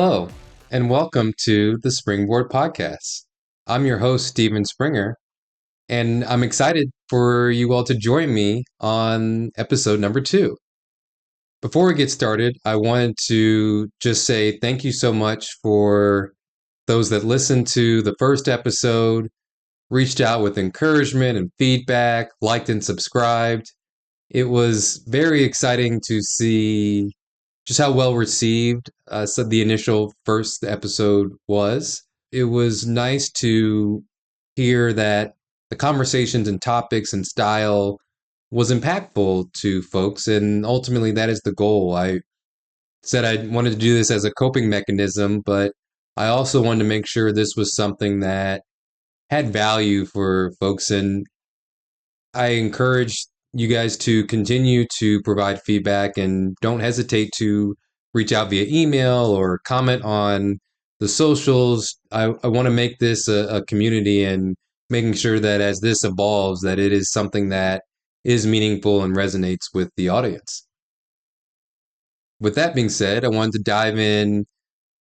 Hello, and welcome to the Springboard Podcast. I'm your host, Steven Springer, and I'm excited for you all to join me on episode number 2. Before we get started, I wanted to just say thank you so much for those that listened to the first episode, reached out with encouragement and feedback, liked and subscribed. It was very exciting to see just how well received so the initial first episode was. It was nice to hear that the conversations and topics and style was impactful to folks, and ultimately that is the goal. I said I wanted to do this as a coping mechanism, but I also wanted to make sure this was something that had value for folks, and I encourage you guys to continue to provide feedback and don't hesitate to reach out via email or comment on the socials. I want to make this a community and making sure that as this evolves, that it is something that is meaningful and resonates with the audience. With that being said, I wanted to dive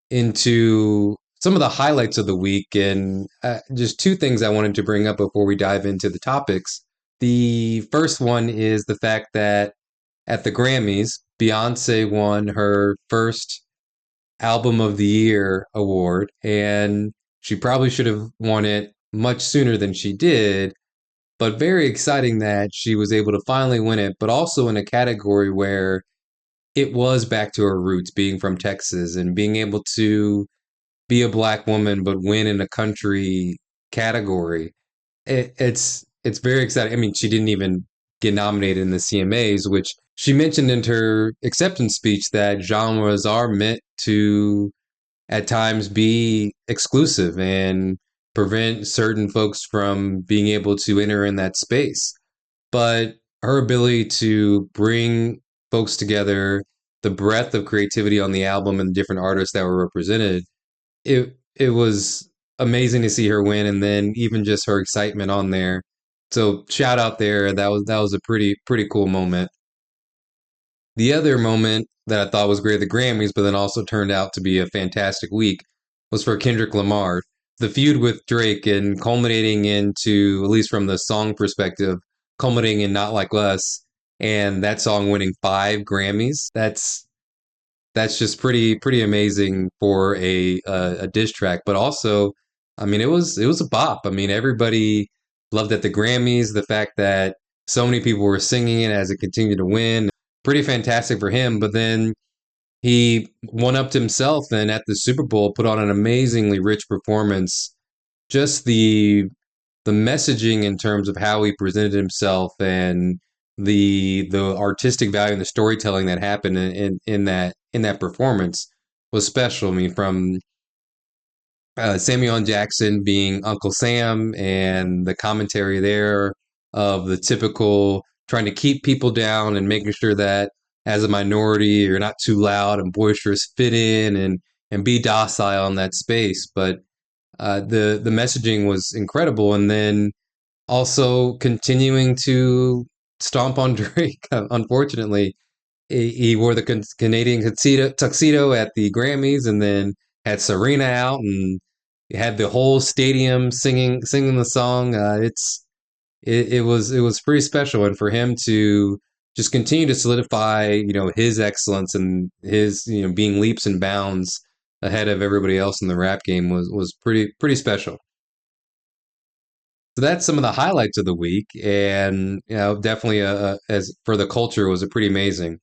into some of the highlights of the week and just two things I wanted to bring up before we dive into the topics. The first one is the fact that at the Grammys, Beyonce won her first Album of the Year award, and she probably should have won it much sooner than she did. But very exciting that she was able to finally win it, but also in a category where it was back to her roots, being from Texas and being able to be a black woman but win in a country category. It's very exciting. I mean, she didn't even get nominated in the CMAs, which she mentioned in her acceptance speech that genres are meant to at times be exclusive and prevent certain folks from being able to enter in that space. But her ability to bring folks together, the breadth of creativity on the album and the different artists that were represented, it was amazing to see her win, and then even just her excitement on there. So shout out there. That was a pretty cool moment. The other moment that I thought was great at the Grammys, but then also turned out to be a fantastic week, was for Kendrick Lamar. The feud with Drake and culminating into, at least from the song perspective, culminating in Not Like Us, and that song winning 5 Grammys. That's just pretty amazing for a diss track. But also, I mean, it was a bop. I mean, everybody loved at the Grammys the fact that so many people were singing it as it continued to win. Pretty fantastic for him. But then he one upped himself and at the Super Bowl put on an amazingly rich performance. Just the messaging in terms of how he presented himself and the artistic value and the storytelling that happened in that performance was special. I mean, from Samuel L. Jackson being Uncle Sam and the commentary there of the typical trying to keep people down and making sure that as a minority you're not too loud and boisterous, fit in and be docile in that space. But the messaging was incredible, and then also continuing to stomp on Drake. Unfortunately, he wore the Canadian tuxedo at the Grammys, and then had Serena out and had the whole stadium singing the song. It was pretty special, and for him to just continue to solidify, his excellence and his, being leaps and bounds ahead of everybody else in the rap game was pretty special. So that's some of the highlights of the week, and definitely as for the culture was a pretty amazing.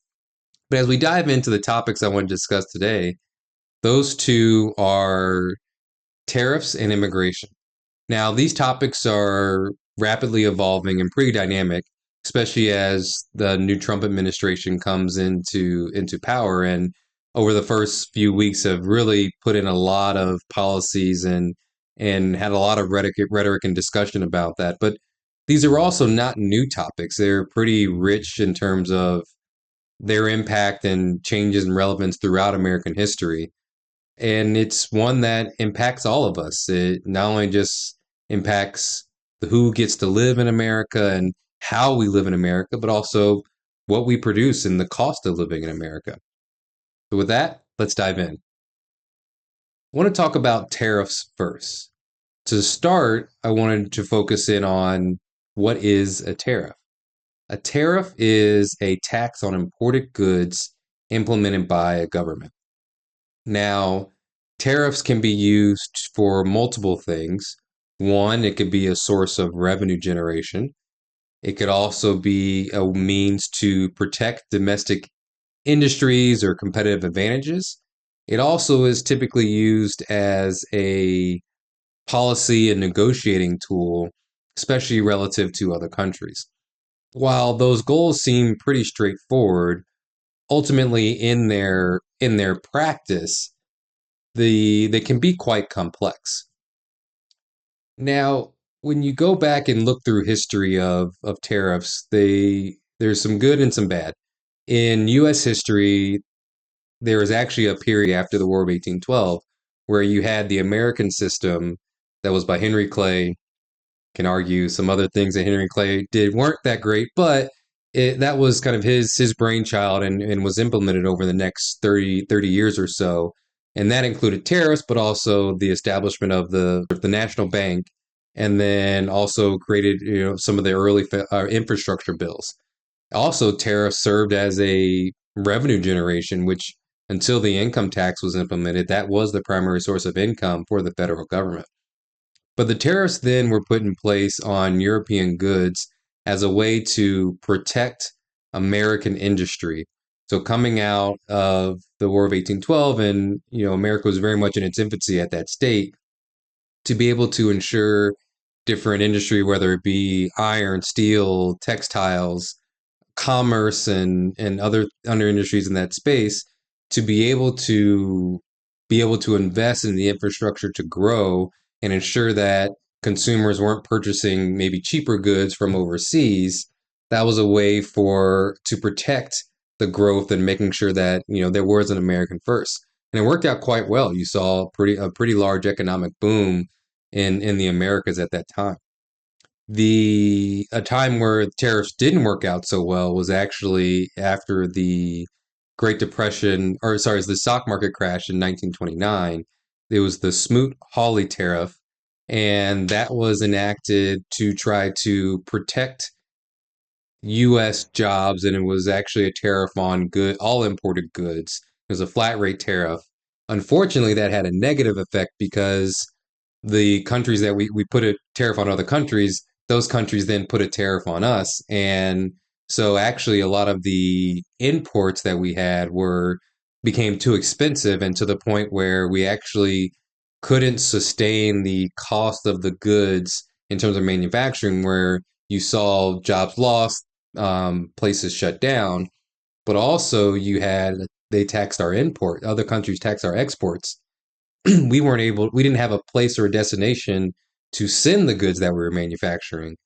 But as we dive into the topics I want to discuss today, those two are tariffs and immigration. Now, these topics are rapidly evolving and pretty dynamic, especially as the new Trump administration comes into power, and over the first few weeks have really put in a lot of policies and had a lot of rhetoric and discussion about that. But these are also not new topics. They're pretty rich in terms of their impact and changes and relevance throughout American history. And it's one that impacts all of us. It not only just impacts who gets to live in America and how we live in America, but also what we produce and the cost of living in America. So with that, let's dive in. I want to talk about tariffs first. To start, I wanted to focus in on what is a tariff. A tariff is a tax on imported goods implemented by a government. Now, tariffs can be used for multiple things. One, it could be a source of revenue generation. It could also be a means to protect domestic industries or competitive advantages. It also is typically used as a policy and negotiating tool, especially relative to other countries. While those goals seem pretty straightforward, ultimately in their practice, they can be quite complex. Now, when you go back and look through history of tariffs, there's some good and some bad. In U.S. history, there was actually a period after the War of 1812 where you had the American system that was by Henry Clay. Can argue some other things that Henry Clay did weren't that great, but that was kind of his brainchild and was implemented over the next 30 years or so. And that included tariffs, but also the establishment of the national bank, and then also created some of the early infrastructure bills. Also, tariffs served as a revenue generation, which until the income tax was implemented, that was the primary source of income for the federal government. But the tariffs then were put in place on European goods as a way to protect American industry. So coming out of the War of 1812, and America was very much in its infancy at that state, to be able to ensure different industry, whether it be iron, steel, textiles, commerce, and other industries in that space, to be able to invest in the infrastructure to grow and ensure that consumers weren't purchasing maybe cheaper goods from overseas. That was a way for to protect the growth and making sure that there was an American first, and it worked out quite well. You saw a pretty large economic boom in the Americas at that time. The a time where tariffs didn't work out so well was actually after the Great Depression, or sorry, the stock market crash in 1929. It was the Smoot-Hawley tariff, and that was enacted to try to protect U.S. jobs, and it was actually a tariff on all imported goods. It was a flat rate tariff. Unfortunately, that had a negative effect because the countries that we put a tariff on other countries, those countries then put a tariff on us. And so actually a lot of the imports that we had were became too expensive, and to the point where we actually couldn't sustain the cost of the goods in terms of manufacturing, where you saw jobs lost, places shut down, but also they taxed our import, other countries taxed our exports. We didn't have a place or a destination to send the goods that we were manufacturing.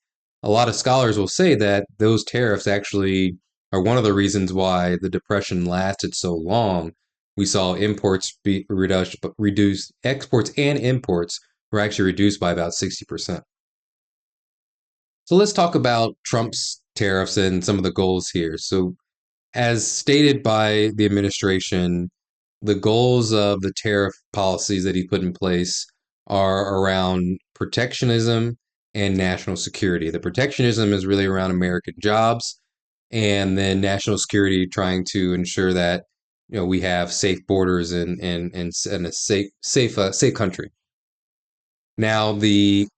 A lot of scholars will say that those tariffs actually are one of the reasons why the depression lasted so long. We saw imports be reduced, exports and imports were actually reduced by about 60%. So let's talk about Trump's tariffs and some of the goals here. So, as stated by the administration, the goals of the tariff policies that he put in place are around protectionism and national security. The protectionism is really around American jobs, and then national security, trying to ensure that we have safe borders and a safe country. Now, the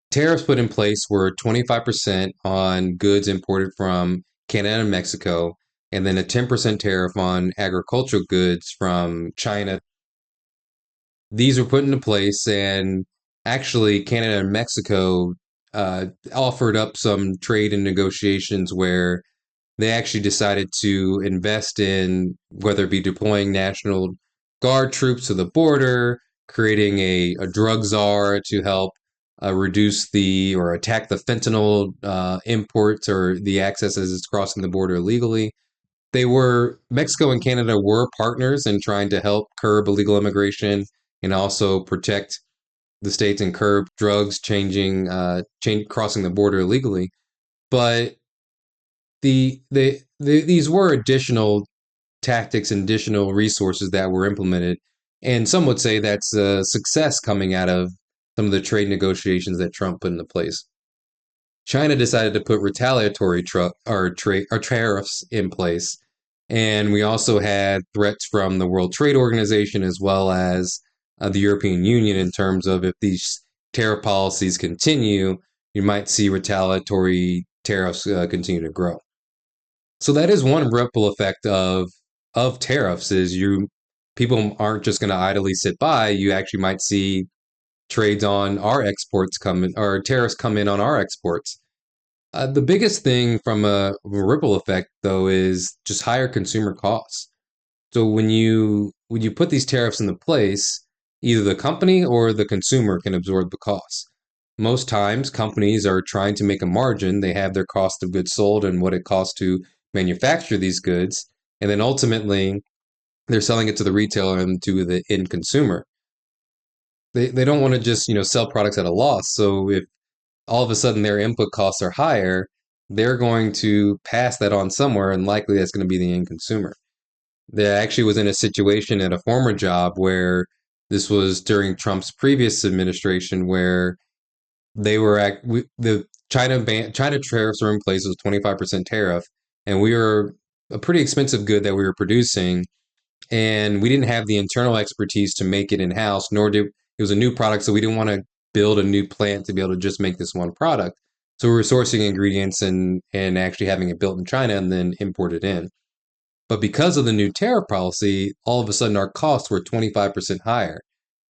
tariffs put in place were 25% on goods imported from Canada and Mexico, and then a 10% tariff on agricultural goods from China. These were put into place, and actually, Canada and Mexico offered up some trade and negotiations where they actually decided to invest in, whether it be deploying National Guard troops to the border, creating a drug czar to help reduce or attack the fentanyl imports or the access as it's crossing the border illegally. Mexico and Canada were partners in trying to help curb illegal immigration and also protect the states and curb drugs crossing the border illegally. But these were additional tactics and additional resources that were implemented And some would say that's a success coming out of some of the trade negotiations that Trump put into place. China decided to put retaliatory or tariffs in place. And we also had threats from the World Trade Organization as well as the European Union in terms of if these tariff policies continue, you might see retaliatory tariffs continue to grow. So that is one ripple effect of tariffs is you people aren't just going to idly sit by. You actually might see trades on our exports come in, or tariffs come in on our exports. The biggest thing from a ripple effect, though, is just higher consumer costs. So when you put these tariffs into place, either the company or the consumer can absorb the costs. Most times, companies are trying to make a margin. They have their cost of goods sold and what it costs to manufacture these goods, and then ultimately they're selling it to the retailer and to the end consumer. They don't want to just sell products at a loss. So if all of a sudden their input costs are higher, they're going to pass that on somewhere, and likely that's going to be the end consumer. They actually was in a situation at a former job where this was during Trump's previous administration, where they were the China tariffs were in place. It was 25% tariff, and we were a pretty expensive good that we were producing, and we didn't have the internal expertise to make it in house. Nor did it was a new product, so we didn't want to build a new plant to be able to just make this one product. So we were sourcing ingredients and actually having it built in China and then imported in. But because of the new tariff policy, all of a sudden our costs were 25% higher,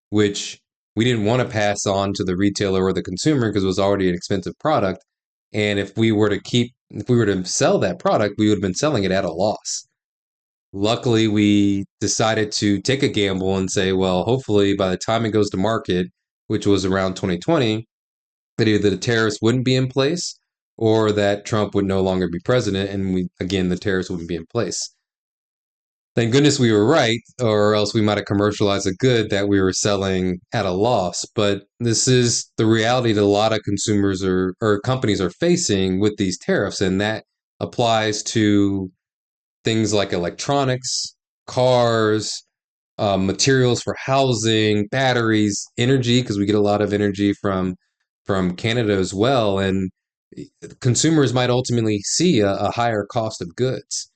which we didn't want to pass on to the retailer or the consumer because it was already an expensive product. And if we were to sell that product, we would have been selling it at a loss. Luckily, we decided to take a gamble and say, well, hopefully by the time it goes to market, which was around 2020, that either the tariffs wouldn't be in place or that Trump would no longer be president. And the tariffs wouldn't be in place. Thank goodness we were right, or else we might have commercialized a good that we were selling at a loss. But this is the reality that a lot of consumers or companies are facing with these tariffs, and that applies to things like electronics, cars, materials for housing, batteries, energy, because we get a lot of energy from Canada as well, and consumers might ultimately see a higher cost of goods.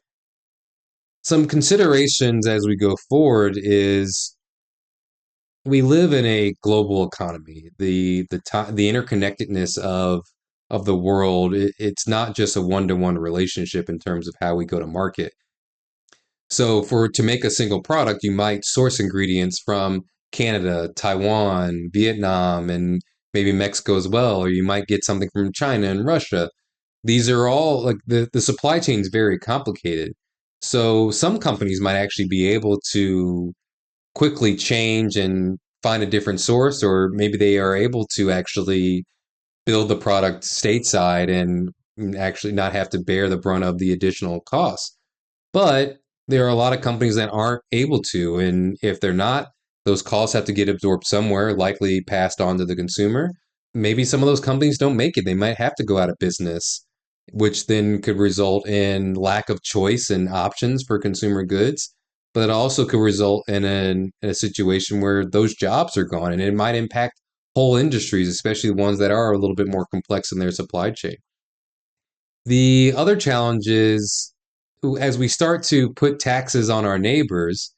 Some considerations as we go forward is we live in a global economy. The interconnectedness of the world, it's not just a one-to-one relationship in terms of how we go to market. So for to make a single product, you might source ingredients from Canada, Taiwan, Vietnam, and maybe Mexico as well, or you might get something from China and Russia. These are all like the supply chain is very complicated. So some companies might actually be able to quickly change and find a different source, or maybe they are able to actually build the product stateside and actually not have to bear the brunt of the additional costs. But there are a lot of companies that aren't able to. And if they're not, those costs have to get absorbed somewhere, likely passed on to the consumer. Maybe some of those companies don't make it. They might have to go out of business, which then could result in lack of choice and options for consumer goods. But it also could result in a situation where those jobs are gone, and it might impact whole industries, especially ones that are a little bit more complex in their supply chain. The other challenge is as we start to put taxes on our neighbors,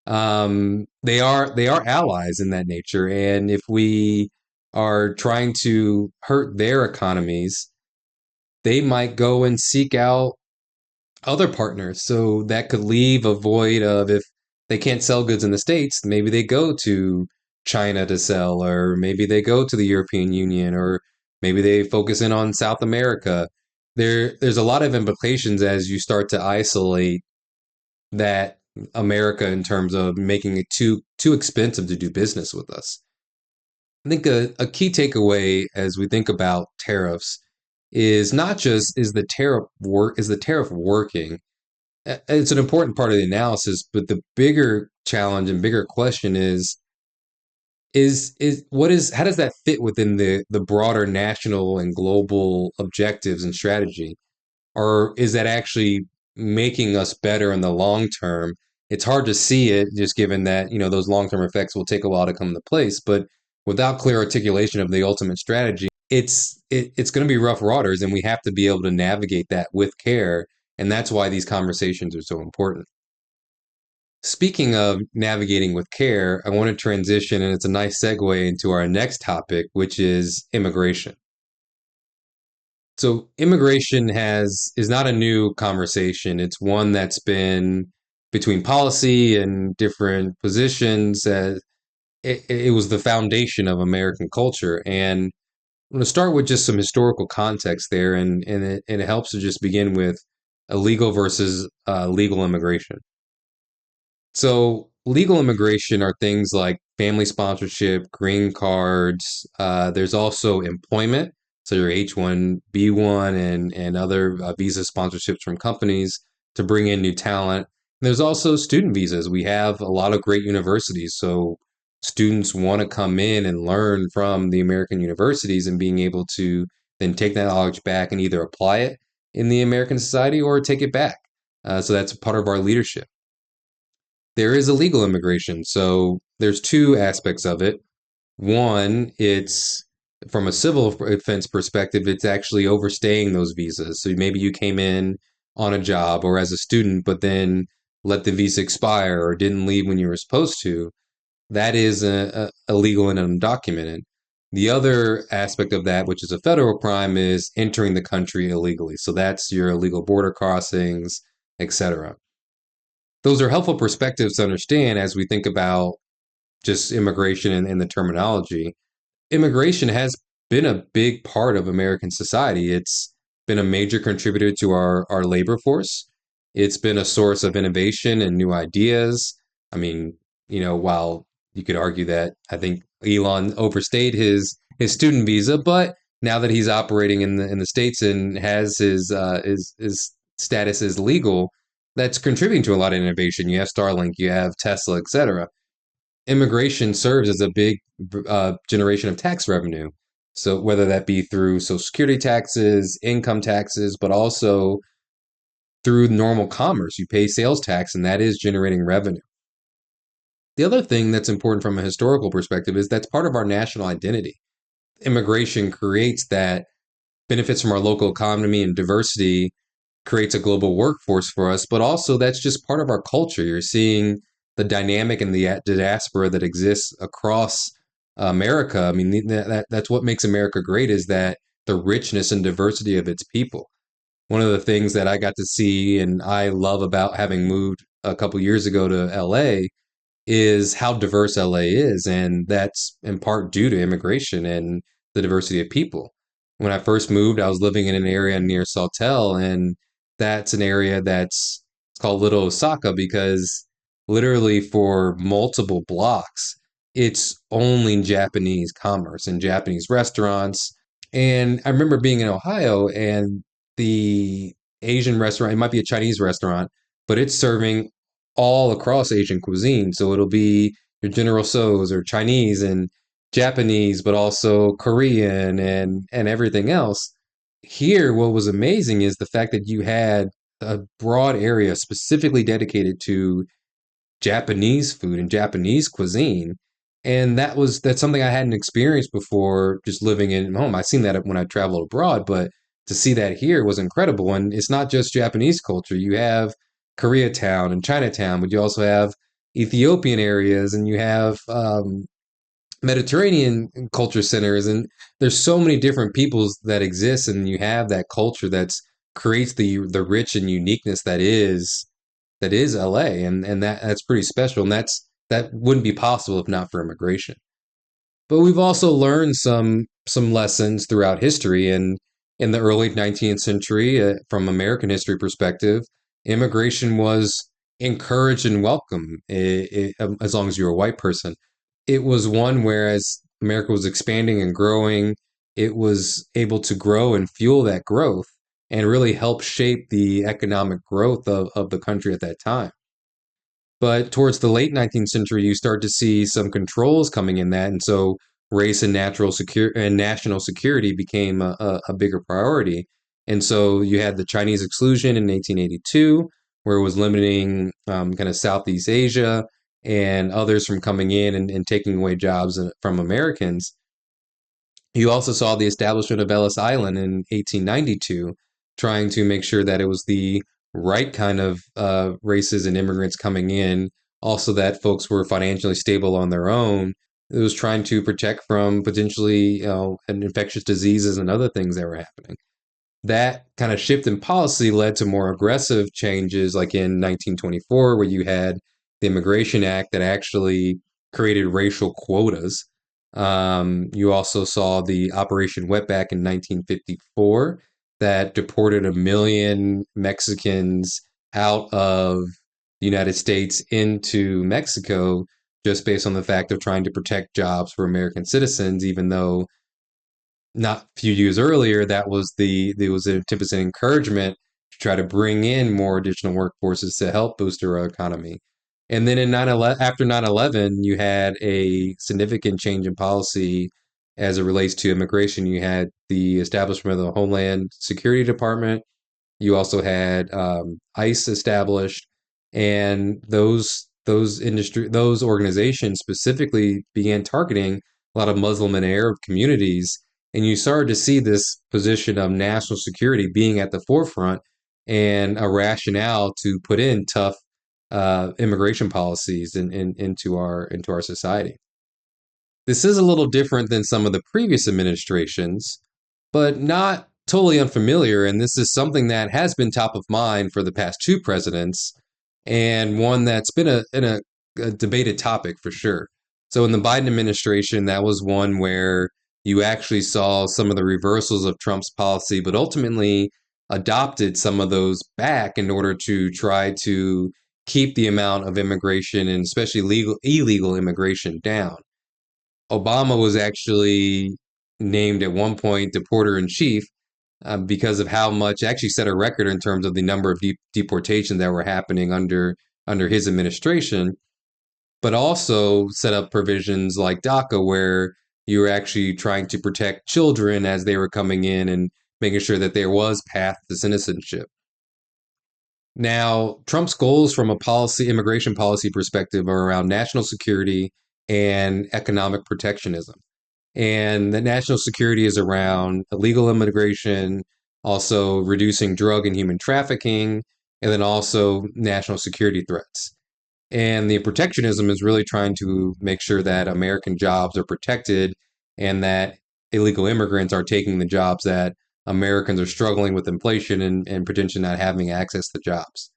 they are allies in that nature, and if we are trying to hurt their economies, they might go and seek out other partners. So that could leave a void of if they can't sell goods in the States, maybe they go to China to sell, or maybe they go to the European Union, or maybe they focus in on South America. There's a lot of implications as you start to isolate that America in terms of making it too expensive to do business with us. I think a key takeaway as we think about tariffs is not just is the tariff working. It's an important part of the analysis, but the bigger challenge and bigger question is what is how does that fit within the broader national and global objectives and strategy? Or is that actually making us better in the long term It's hard to see it just given that, those long-term effects will take a while to come into place. But without clear articulation of the ultimate strategy, it's going to be rough waters, and we have to be able to navigate that with care. And that's why these conversations are so important. Speaking of navigating with care, I want to transition, and it's a nice segue into our next topic, which is immigration. So immigration is not a new conversation. It's one that's been between policy and different positions. It was the foundation of American culture. And I'm going to start with just some historical context there, and it helps to just begin with illegal versus legal immigration. So legal immigration are things like family sponsorship, green cards. There's also employment, so your H-1B1 and other visa sponsorships from companies to bring in new talent. And there's also student visas. We have a lot of great universities, so students want to come in and learn from the American universities, and being able to then take that knowledge back and either apply it in the American society or take it back. So that's part of our leadership. There is illegal immigration. So there's two aspects of it. One, it's from a civil offense perspective, it's actually overstaying those visas. So maybe you came in on a job or as a student, but then let the visa expire or didn't leave when you were supposed to. That is illegal and undocumented. The other aspect of that, which is a federal crime, is entering the country illegally. So that's your illegal border crossings, etc. Those are helpful perspectives to understand as we think about just immigration and the terminology. Immigration has been a big part of American society. It's been a major contributor to our labor force. It's been a source of innovation and new ideas. I mean, while you could argue that I think Elon overstayed his student visa, but now that he's operating in the states and has his status as legal, that's contributing to a lot of innovation. You have Starlink, you have Tesla, etc. Immigration serves as a big generation of tax revenue. So whether that be through Social Security taxes, income taxes, but also through normal commerce, you pay sales tax, and that is generating revenue. The other thing that's important from a historical perspective is that's part of our national identity. Immigration creates that, benefits from our local economy and diversity, creates a global workforce for us, but also that's just part of our culture. You're seeing the dynamic and the diaspora that exists across America. I mean, that's what makes America great, is that the richness and diversity of its people. One of the things that I got to see and I love about having moved a couple years ago to LA is how diverse LA is. And that's in part due to immigration and the diversity of people. When I first moved, I was living in an area near Sawtelle, and that's an area it's called Little Osaka because literally for multiple blocks, it's only Japanese commerce and Japanese restaurants. And I remember being in Ohio, and the Asian restaurant, it might be a Chinese restaurant, but it's serving all across Asian cuisine. So it'll be your General Tso's or Chinese and Japanese, but also Korean and everything else. Here, what was amazing is the fact that you had a broad area specifically dedicated to Japanese food and Japanese cuisine. And that's something I hadn't experienced before just living in home. I've seen that when I traveled abroad, but to see that here was incredible. And it's not just Japanese culture. You have Koreatown and Chinatown, but you also have Ethiopian areas, and you have Mediterranean culture centers, and there's so many different peoples that exist, and you have that culture that's creates the rich and uniqueness that is LA, and that's pretty special, and that wouldn't be possible if not for immigration. But we've also learned some lessons throughout history, and in the early 19th century, from American history perspective, immigration was encouraged and welcome, as long as you're a white person. It was one where, as America was expanding and growing, it was able to grow and fuel that growth and really help shape the economic growth of the country at that time. But towards the late 19th century, you start to see some controls coming in that. And so race and national security became a bigger priority. And so you had the Chinese exclusion in 1882, where it was limiting kind of Southeast Asia and others from coming in and taking away jobs from Americans. You also saw the establishment of Ellis Island in 1892, trying to make sure that it was the right kind of races and immigrants coming in, also that folks were financially stable on their own. It was trying to protect from potentially, infectious diseases and other things that were happening. That kind of shift in policy led to more aggressive changes, like in 1924, where you had the Immigration Act that actually created racial quotas. You also saw the Operation Wetback in 1954 that deported 1 million Mexicans out of the United States into Mexico just based on the fact of trying to protect jobs for American citizens, even though not a few years earlier, there was a typical encouragement to try to bring in more additional workforces to help boost our economy. And then after 9/11, you had a significant change in policy as it relates to immigration. You had the establishment of the Homeland Security Department. You also had ICE established, and those organizations specifically began targeting a lot of Muslim and Arab communities, and you started to see this position of national security being at the forefront and a rationale to put in tough immigration policies into our society. This is a little different than some of the previous administrations, but not totally unfamiliar. And this is something that has been top of mind for the past two presidents, and one that's been a debated topic for sure. So in the Biden administration, that was one where you actually saw some of the reversals of Trump's policy, but ultimately adopted some of those back in order to try to keep the amount of immigration and especially illegal immigration down. Obama was actually named at one point deporter in chief because of how much, actually set a record in terms of the number of deportations that were happening under his administration, but also set up provisions like DACA where you were actually trying to protect children as they were coming in and making sure that there was path to citizenship. Now, Trump's goals from a immigration policy perspective are around national security and economic protectionism. And the national security is around illegal immigration, also reducing drug and human trafficking, and then also national security threats. And the protectionism is really trying to make sure that American jobs are protected and that illegal immigrants are taking the jobs that Americans are struggling with inflation and potentially not having access to jobs.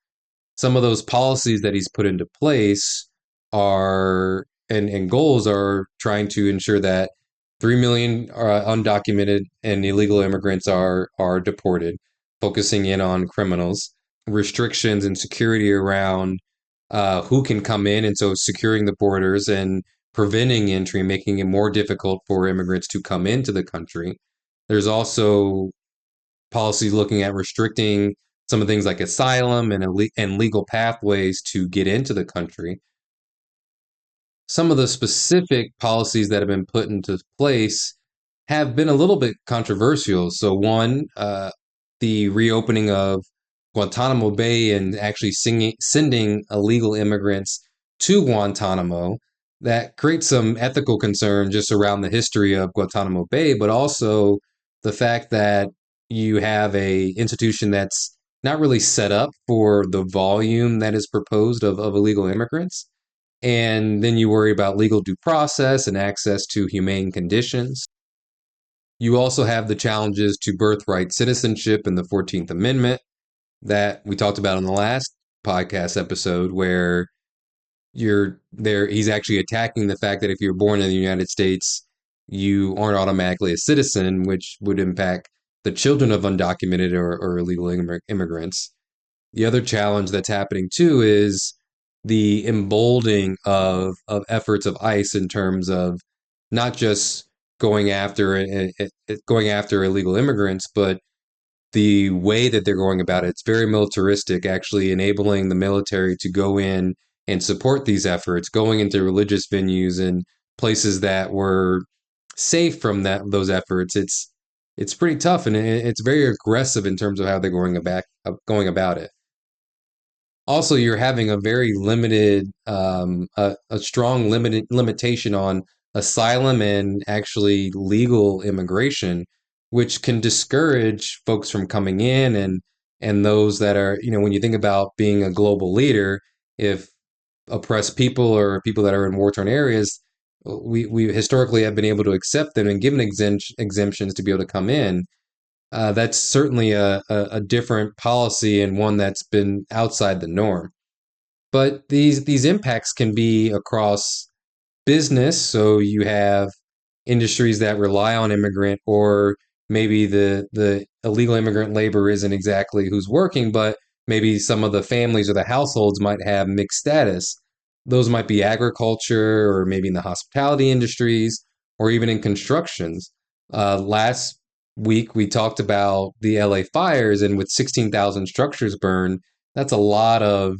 Some of those policies that he's put into place are and goals are trying to ensure that 3 million undocumented and illegal immigrants are deported, focusing in on criminals, restrictions and security around who can come in, and so securing the borders and preventing entry, making it more difficult for immigrants to come into the country. There's also policies looking at restricting some of things like asylum and legal pathways to get into the country. Some of the specific policies that have been put into place have been a little bit controversial. So, one, the reopening of Guantanamo Bay and actually sending illegal immigrants to Guantanamo. That creates some ethical concern just around the history of Guantanamo Bay, but also the fact that you have a institution that's not really set up for the volume that is proposed of illegal immigrants. And then you worry about legal due process and access to humane conditions. You also have the challenges to birthright citizenship in the 14th Amendment that we talked about in the last podcast episode, where you're there. He's actually attacking the fact that if you're born in the United States, you aren't automatically a citizen, which would impact the children of undocumented or illegal immigrants. The other challenge that's happening too is the emboldening of efforts of ICE in terms of not just going after illegal immigrants, but the way that they're going about it. It's very militaristic, actually enabling the military to go in and support these efforts, going into religious venues and places that were safe from those efforts. It's pretty tough, and it's very aggressive in terms of how they're going about it. Also, you're having a very limited, a strong limited limitation on asylum and actually legal immigration, which can discourage folks from coming in and those that are, when you think about being a global leader, if oppressed people or people that are in war-torn areas, we historically have been able to accept them and given exemptions to be able to come in. That's certainly a different policy and one that's been outside the norm. But these impacts can be across business. So you have industries that rely on immigrant, or maybe the illegal immigrant labor isn't exactly who's working, but maybe some of the families or the households might have mixed status. Those might be agriculture, or maybe in the hospitality industries, or even in constructions. Last week we talked about the LA fires, and with 16,000 structures burned, that's a lot of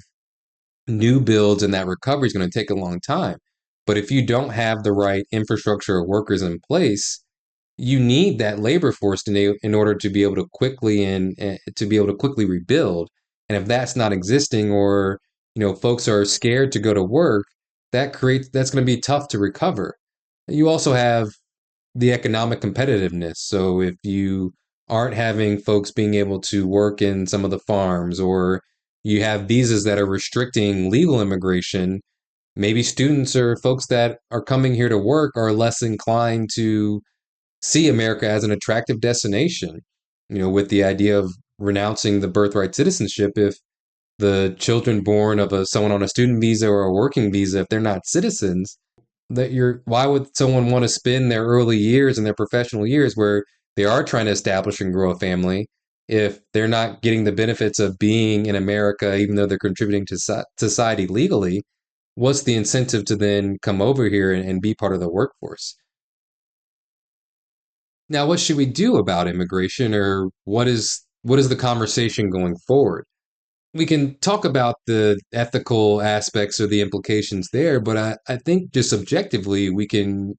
new builds, and that recovery is going to take a long time. But if you don't have the right infrastructure or workers in place, you need that labor force in order to be able to quickly and to be able to quickly rebuild. And if that's not existing, or folks are scared to go to work, that's going to be tough to recover. You also have the economic competitiveness. So if you aren't having folks being able to work in some of the farms, or you have visas that are restricting legal immigration, maybe students or folks that are coming here to work are less inclined to see America as an attractive destination, with the idea of renouncing the birthright citizenship. If the children born of someone on a student visa or a working visa, if they're not citizens, why would someone want to spend their early years and their professional years where they are trying to establish and grow a family if they're not getting the benefits of being in America, even though they're contributing to society legally? What's the incentive to then come over here and be part of the workforce? Now, what should we do about immigration, or what is the conversation going forward? We can talk about the ethical aspects or the implications there, but I think just subjectively, we can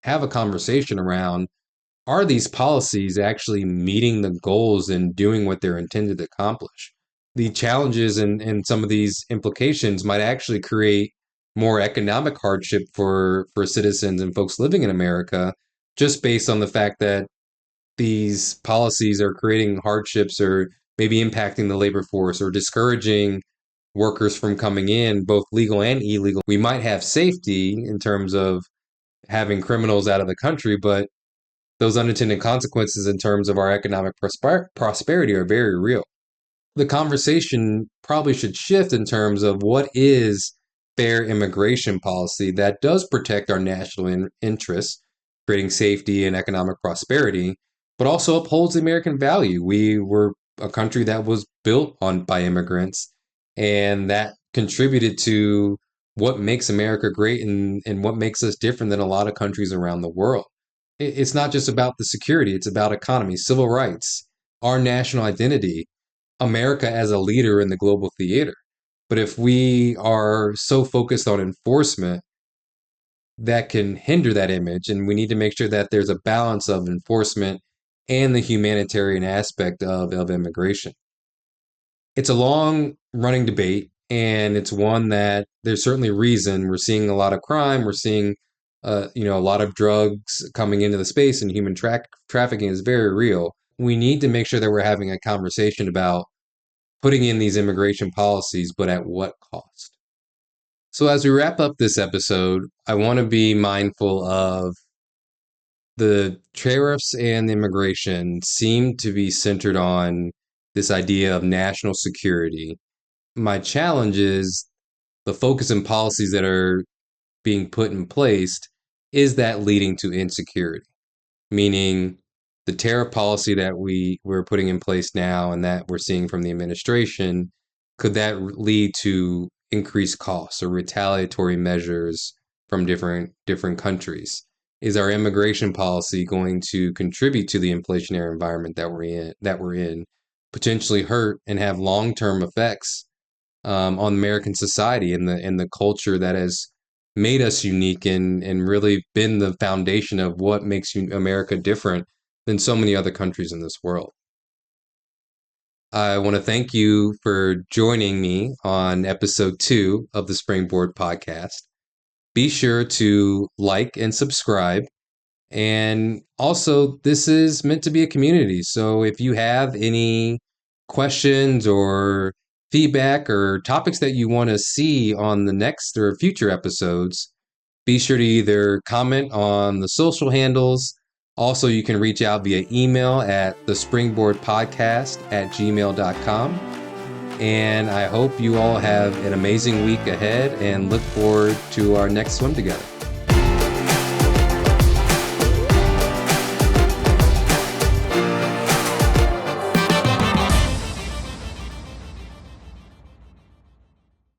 have a conversation around, are these policies actually meeting the goals and doing what they're intended to accomplish? The challenges and some of these implications might actually create more economic hardship for citizens and folks living in America, just based on the fact that these policies are creating hardships, or maybe impacting the labor force, or discouraging workers from coming in, both legal and illegal. We might have safety in terms of having criminals out of the country, but those unintended consequences in terms of our economic prosperity are very real. The conversation probably should shift in terms of what is fair immigration policy that does protect our national interests, creating safety and economic prosperity, but also upholds the American value. We were a country that was built on by immigrants, and that contributed to what makes America great, and what makes us different than a lot of countries around the world. It's not just about the security, it's about economy, civil rights, our national identity, America as a leader in the global theater. But if we are so focused on enforcement, that can hinder that image. And we need to make sure that there's a balance of enforcement and the humanitarian aspect of immigration. It's a long running debate, and it's one that there's certainly reason. We're seeing a lot of crime. We're seeing, a lot of drugs coming into the space, and human trafficking is very real. We need to make sure that we're having a conversation about putting in these immigration policies, but at what cost? So, as we wrap up this episode, I want to be mindful of the tariffs, and immigration seem to be centered on this idea of national security. My challenge is the focus and policies that are being put in place, is that leading to insecurity? Meaning, the tariff policy that we're putting in place now and that we're seeing from the administration, could that lead to increased costs or retaliatory measures from different countries? Is our immigration policy going to contribute to the inflationary environment that we're in, potentially hurt and have long-term effects on American society and the culture that has made us unique, and really been the foundation of what makes America different than so many other countries in this world? I want to thank you for joining me on episode 2 of the Springboard podcast. Be sure to like and subscribe. And also, this is meant to be a community. So if you have any questions or feedback or topics that you want to see on the next or future episodes, be sure to either comment on the social handles. Also, you can reach out via email at thespringboardpodcast@gmail.com. And I hope you all have an amazing week ahead and look forward to our next swim together.